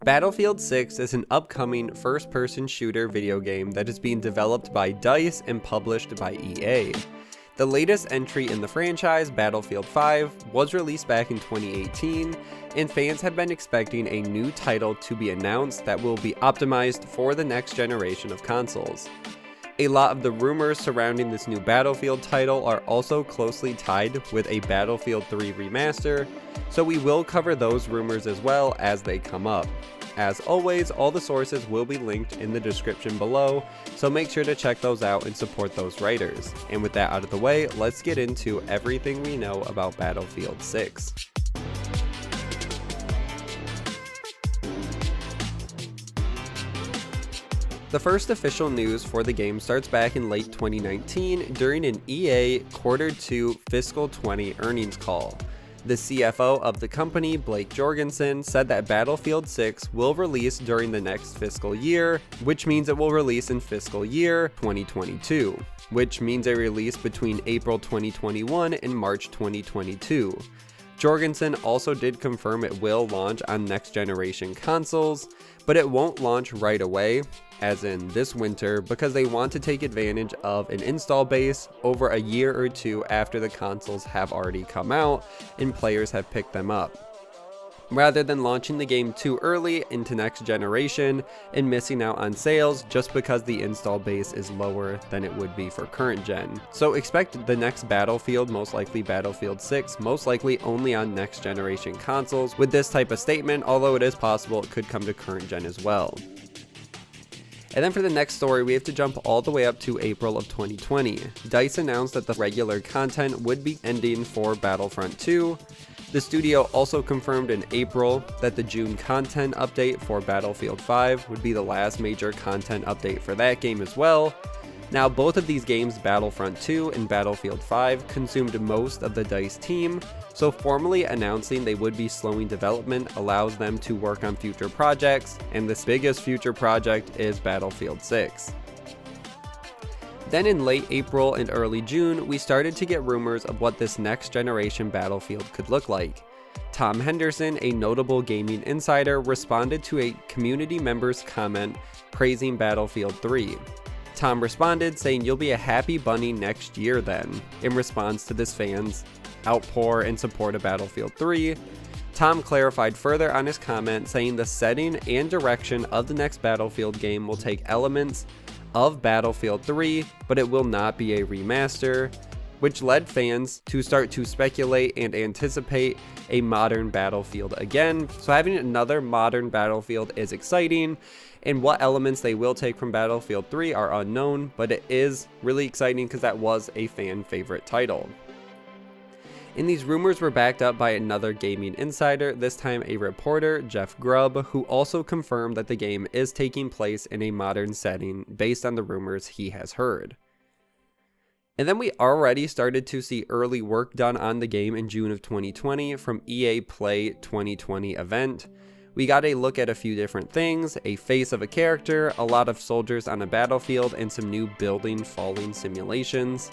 Battlefield 6 is an upcoming first-person shooter video game that is being developed by DICE and published by EA. The latest entry in the franchise, Battlefield 5, was released back in 2018, and fans have been expecting a new title to be announced that will be optimized for the next generation of consoles. A lot of the rumors surrounding this new Battlefield title are also closely tied with a Battlefield 3 remaster, so we will cover those rumors as well as they come up. As always, all the sources will be linked in the description below, so make sure to check those out and support those writers. And with that out of the way, let's get into everything we know about Battlefield 6. The first official news for the game starts back in late 2019 during an EA Q2 Fiscal 20 earnings call. The CFO of the company, Blake Jorgensen, said that Battlefield 6 will release during the next fiscal year, which means it will release in fiscal year 2022, which means a release between April 2021 and March 2022. Jorgensen also did confirm it will launch on next generation consoles, but it won't launch right away, as in this winter, because they want to take advantage of an install base over a year or two after the consoles have already come out and players have picked them up, rather than launching the game too early into next generation and missing out on sales just because the install base is lower than it would be for current gen. So expect the next Battlefield, most likely Battlefield 6, most likely only on next generation consoles with this type of statement, although it is possible it could come to current gen as well. And then for the next story, we have to jump all the way up to April of 2020. DICE announced that the regular content would be ending for Battlefront 2. The studio also confirmed in April that the June content update for Battlefield 5 would be the last major content update for that game as well. Now, both of these games, Battlefront 2 and Battlefield 5, consumed most of the DICE team, so formally announcing they would be slowing development allows them to work on future projects, and this biggest future project is Battlefield 6. Then in late April and early June, we started to get rumors of what this next generation Battlefield could look like. Tom Henderson, a notable gaming insider, responded to a community member's comment praising Battlefield 3. Tom responded saying, "You'll be a happy bunny next year then," in response to this fan's outpour in support of Battlefield 3. Tom clarified further on his comment, saying the setting and direction of the next Battlefield game will take elements of Battlefield 3, but it will not be a remaster, which led fans to start to speculate and anticipate a modern Battlefield again. So having another modern Battlefield is exciting, and what elements they will take from Battlefield 3 are unknown, but it is really exciting because that was a fan favorite title. And these rumors were backed up by another gaming insider, this time a reporter, Jeff Grubb, who also confirmed that the game is taking place in a modern setting based on the rumors he has heard. And then we already started to see early work done on the game in June of 2020 from EA Play 2020 event. We got a look at a few different things, a face of a character, a lot of soldiers on a battlefield, and some new building falling simulations.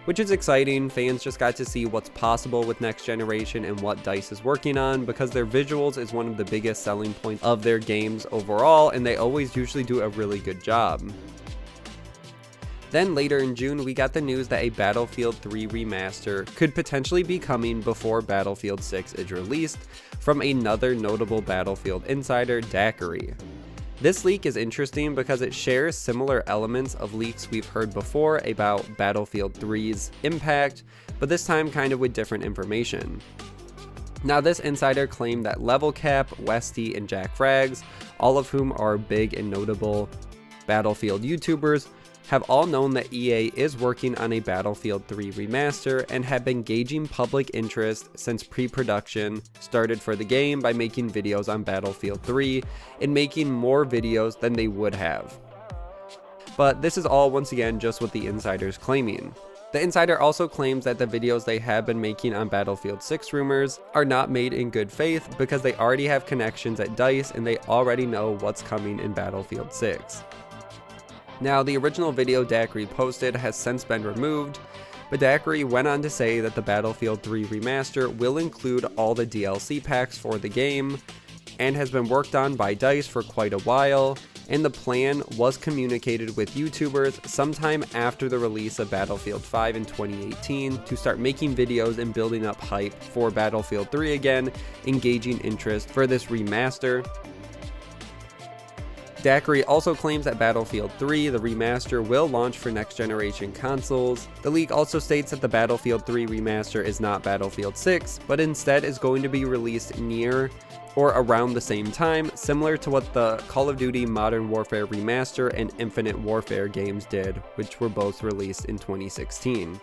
Which is exciting. Fans just got to see what's possible with next generation and what DICE is working on, because their visuals is one of the biggest selling points of their games overall, and they always usually do a really good job. Then later in June, we got the news that a Battlefield 3 remaster could potentially be coming before Battlefield 6 is released from another notable Battlefield insider, Daiquiri. This leak is interesting because it shares similar elements of leaks we've heard before about Battlefield 3's impact, but this time kind of with different information. Now, this insider claimed that Level Cap, Westy, and Jack Frags, all of whom are big and notable Battlefield YouTubers, have all known that EA is working on a Battlefield 3 remaster and have been gauging public interest since pre-production started for the game by making videos on Battlefield 3 and making more videos than they would have. But this is all once again just what the insiders claiming. The insider also claims that the videos they have been making on Battlefield 6 rumors are not made in good faith because they already have connections at DICE and they already know what's coming in Battlefield 6. Now, the original video Daiquiri posted has since been removed, but Daiquiri went on to say that the Battlefield 3 remaster will include all the DLC packs for the game and has been worked on by DICE for quite a while, and the plan was communicated with YouTubers sometime after the release of Battlefield 5 in 2018 to start making videos and building up hype for Battlefield 3 again, engaging interest for this remaster. Daiquiri also claims that Battlefield 3, the remaster, will launch for next generation consoles. The leak also states that the Battlefield 3 remaster is not Battlefield 6, but instead is going to be released near or around the same time, similar to what the Call of Duty Modern Warfare Remaster and Infinite Warfare games did, which were both released in 2016.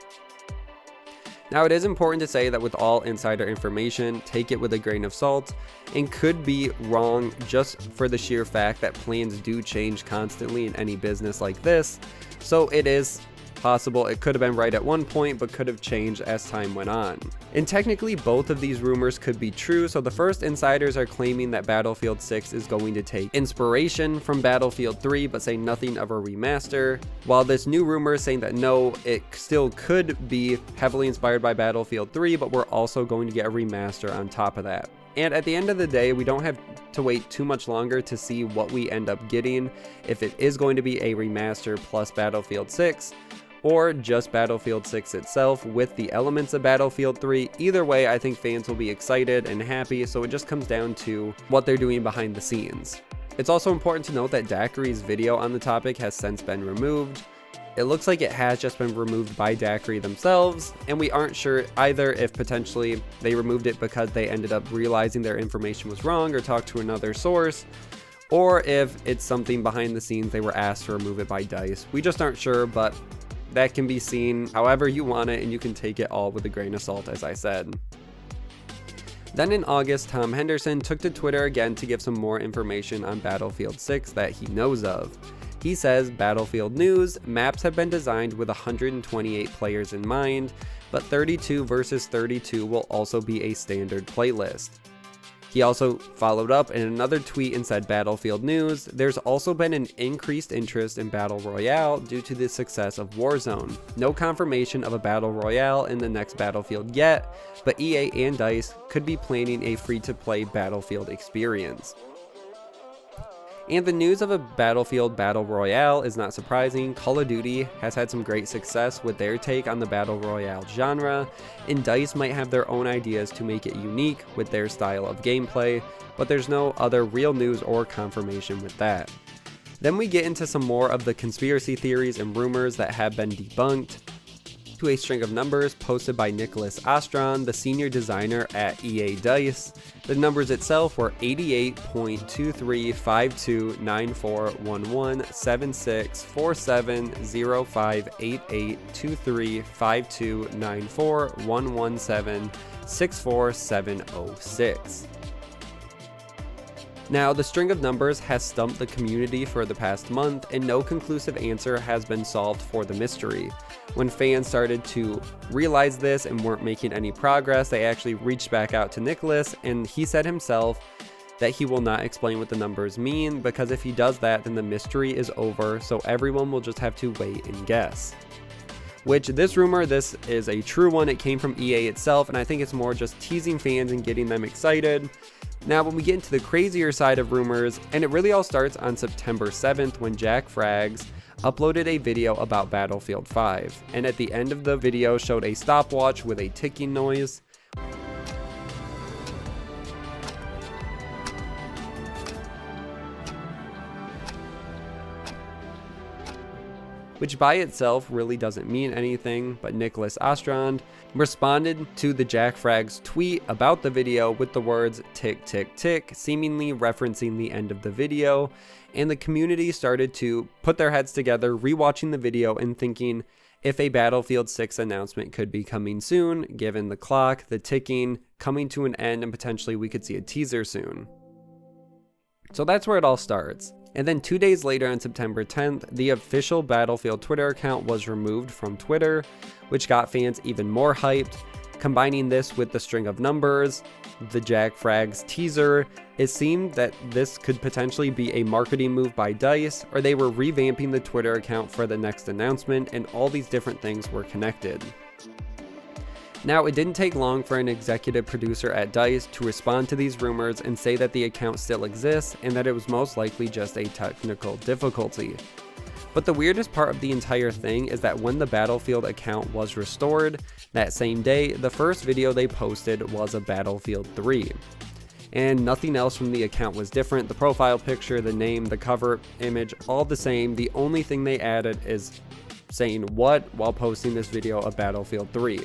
Now, it is important to say that with all insider information, take it with a grain of salt, and could be wrong just for the sheer fact that plans do change constantly in any business like this, so it is possible it could have been right at one point but could have changed as time went on. And technically both of these rumors could be true. So the first insiders are claiming that Battlefield 6 is going to take inspiration from Battlefield 3 but say nothing of a remaster, while this new rumor is saying that no, it still could be heavily inspired by Battlefield 3 but we're also going to get a remaster on top of that. And at the end of the day, we don't have to wait too much longer to see what we end up getting, if it is going to be a remaster plus Battlefield 6 or just Battlefield 6 itself with the elements of Battlefield 3. Either way, I think fans will be excited and happy, so it just comes down to what they're doing behind the scenes. It's also important to note that Daiquiri's video on the topic has since been removed. It looks like it has just been removed by Daiquiri themselves, and we aren't sure either if potentially they removed it because they ended up realizing their information was wrong or talked to another source, or if it's something behind the scenes they were asked to remove it by DICE. We just aren't sure, but that can be seen however you want it, and you can take it all with a grain of salt, as I said. Then in August, Tom Henderson took to Twitter again to give some more information on Battlefield 6 that he knows of. He says, Battlefield news, maps have been designed with 128 players in mind, but 32 versus 32 will also be a standard playlist. He also followed up in another tweet and said, Battlefield news, there's also been an increased interest in Battle Royale due to the success of Warzone. No confirmation of a Battle Royale in the next Battlefield yet, but EA and DICE could be planning a free-to-play Battlefield experience. And the news of a Battlefield Battle Royale is not surprising. Call of Duty has had some great success with their take on the Battle Royale genre, and DICE might have their own ideas to make it unique with their style of gameplay, but there's no other real news or confirmation with that. Then we get into some more of the conspiracy theories and rumors that have been debunked. To a string of numbers posted by Nicholas Ostron, the senior designer at EA DICE. The numbers itself were 88.23529411764705294117647006. Now, the string of numbers has stumped the community for the past month, and no conclusive answer has been solved for the mystery. When fans started to realize this and weren't making any progress, they actually reached back out to Nicholas, and he said himself that he will not explain what the numbers mean, because if he does that, then the mystery is over, so everyone will just have to wait and guess. Which, this rumor, this is a true one. It came from EA itself, and I think it's more just teasing fans and getting them excited. Now, when we get into the crazier side of rumors, and it really all starts on September 7th when Jack Frags uploaded a video about Battlefield 5, and at the end of the video showed a stopwatch with a ticking noise. Which by itself really doesn't mean anything, but Nicholas Ostrand responded to the Jack Frags tweet about the video with the words tick tick tick, seemingly referencing the end of the video, and the community started to put their heads together, rewatching the video and thinking if a Battlefield 6 announcement could be coming soon, given the clock, the ticking, coming to an end, and potentially we could see a teaser soon. So that's where it all starts. And then 2 days later on September 10th, the official Battlefield Twitter account was removed from Twitter, which got fans even more hyped. Combining this with the string of numbers, the Jack Frags teaser, it seemed that this could potentially be a marketing move by DICE, or they were revamping the Twitter account for the next announcement, and all these different things were connected. Now, it didn't take long for an executive producer at DICE to respond to these rumors and say that the account still exists and that it was most likely just a technical difficulty. But the weirdest part of the entire thing is that when the Battlefield account was restored, that same day, the first video they posted was of Battlefield 3. And nothing else from the account was different. The profile picture, the name, the cover image, all the same. The only thing they added is saying what while posting this video of Battlefield 3.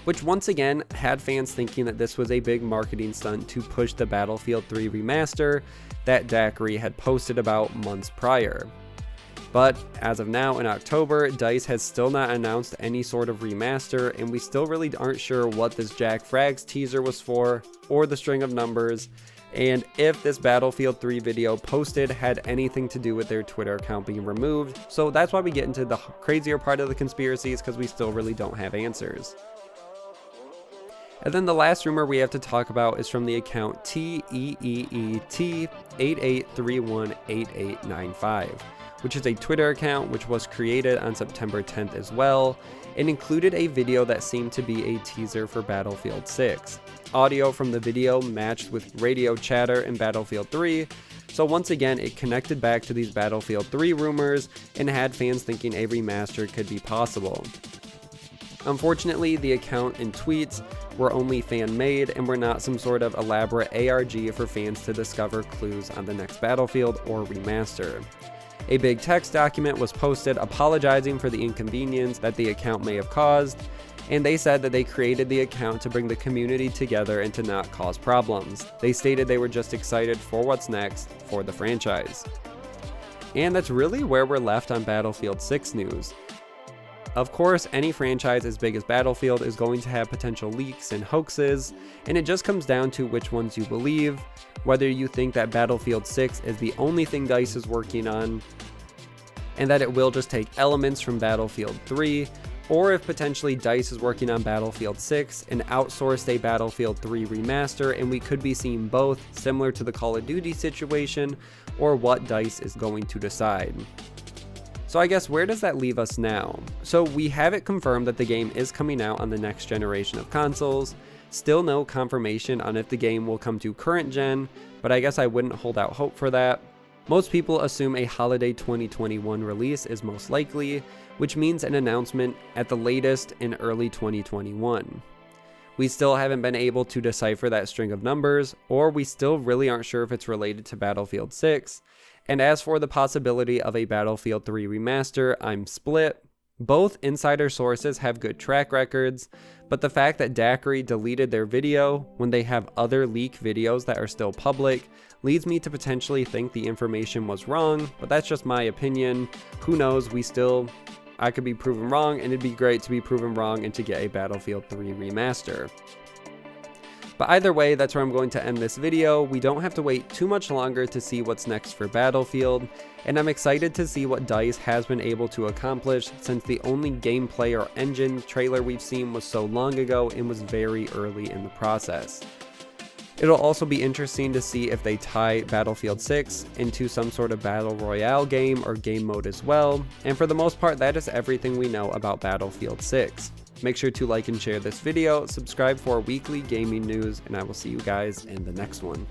Which once again had fans thinking that this was a big marketing stunt to push the Battlefield 3 remaster that Daiquiri had posted about months prior. But as of now in October, DICE has still not announced any sort of remaster, and we still really aren't sure what this Jack Frags teaser was for, or the string of numbers, and if this Battlefield 3 video posted had anything to do with their Twitter account being removed. So that's why we get into the crazier part of the conspiracies, because we still really don't have answers. And then the last rumor we have to talk about is from the account TEET88318895, which is a Twitter account which was created on September 10th as well, and included a video that seemed to be a teaser for Battlefield 6. Audio from the video matched with radio chatter in Battlefield 3, so once again it connected back to these Battlefield 3 rumors and had fans thinking a remaster could be possible. Unfortunately, the account and tweets were only fan-made and were not some sort of elaborate ARG for fans to discover clues on the next Battlefield or remaster. A big text document was posted apologizing for the inconvenience that the account may have caused, and they said that they created the account to bring the community together and to not cause problems. They stated they were just excited for what's next for the franchise. And that's really where we're left on Battlefield 6 news. Of course, any franchise as big as Battlefield is going to have potential leaks and hoaxes, and it just comes down to which ones you believe, whether you think that Battlefield 6 is the only thing DICE is working on, and that it will just take elements from Battlefield 3, or if potentially DICE is working on Battlefield 6 and outsourced a Battlefield 3 remaster, and we could be seeing both, similar to the Call of Duty situation, or what DICE is going to decide. So I guess where does that leave us now? So we have it confirmed that the game is coming out on the next generation of consoles. Still no confirmation on if the game will come to current gen, but I guess I wouldn't hold out hope for that. Most people assume a holiday 2021 release is most likely, which means an announcement at the latest in early 2021. We still haven't been able to decipher that string of numbers, or we still really aren't sure if it's related to Battlefield 6. And as for the possibility of a Battlefield 3 remaster, I'm split. Both insider sources have good track records, but the fact that Daiquiri deleted their video when they have other leak videos that are still public leads me to potentially think the information was wrong, but that's just my opinion. Who knows, I could be proven wrong, and it'd be great to be proven wrong and to get a Battlefield 3 remaster. But either way, that's where I'm going to end this video. We don't have to wait too much longer to see what's next for Battlefield, and I'm excited to see what DICE has been able to accomplish since the only gameplay or engine trailer we've seen was so long ago and was very early in the process. It'll also be interesting to see if they tie Battlefield 6 into some sort of battle royale game or game mode as well, and for the most part that is everything we know about Battlefield 6. Make sure to like and share this video, subscribe for weekly gaming news, and I will see you guys in the next one.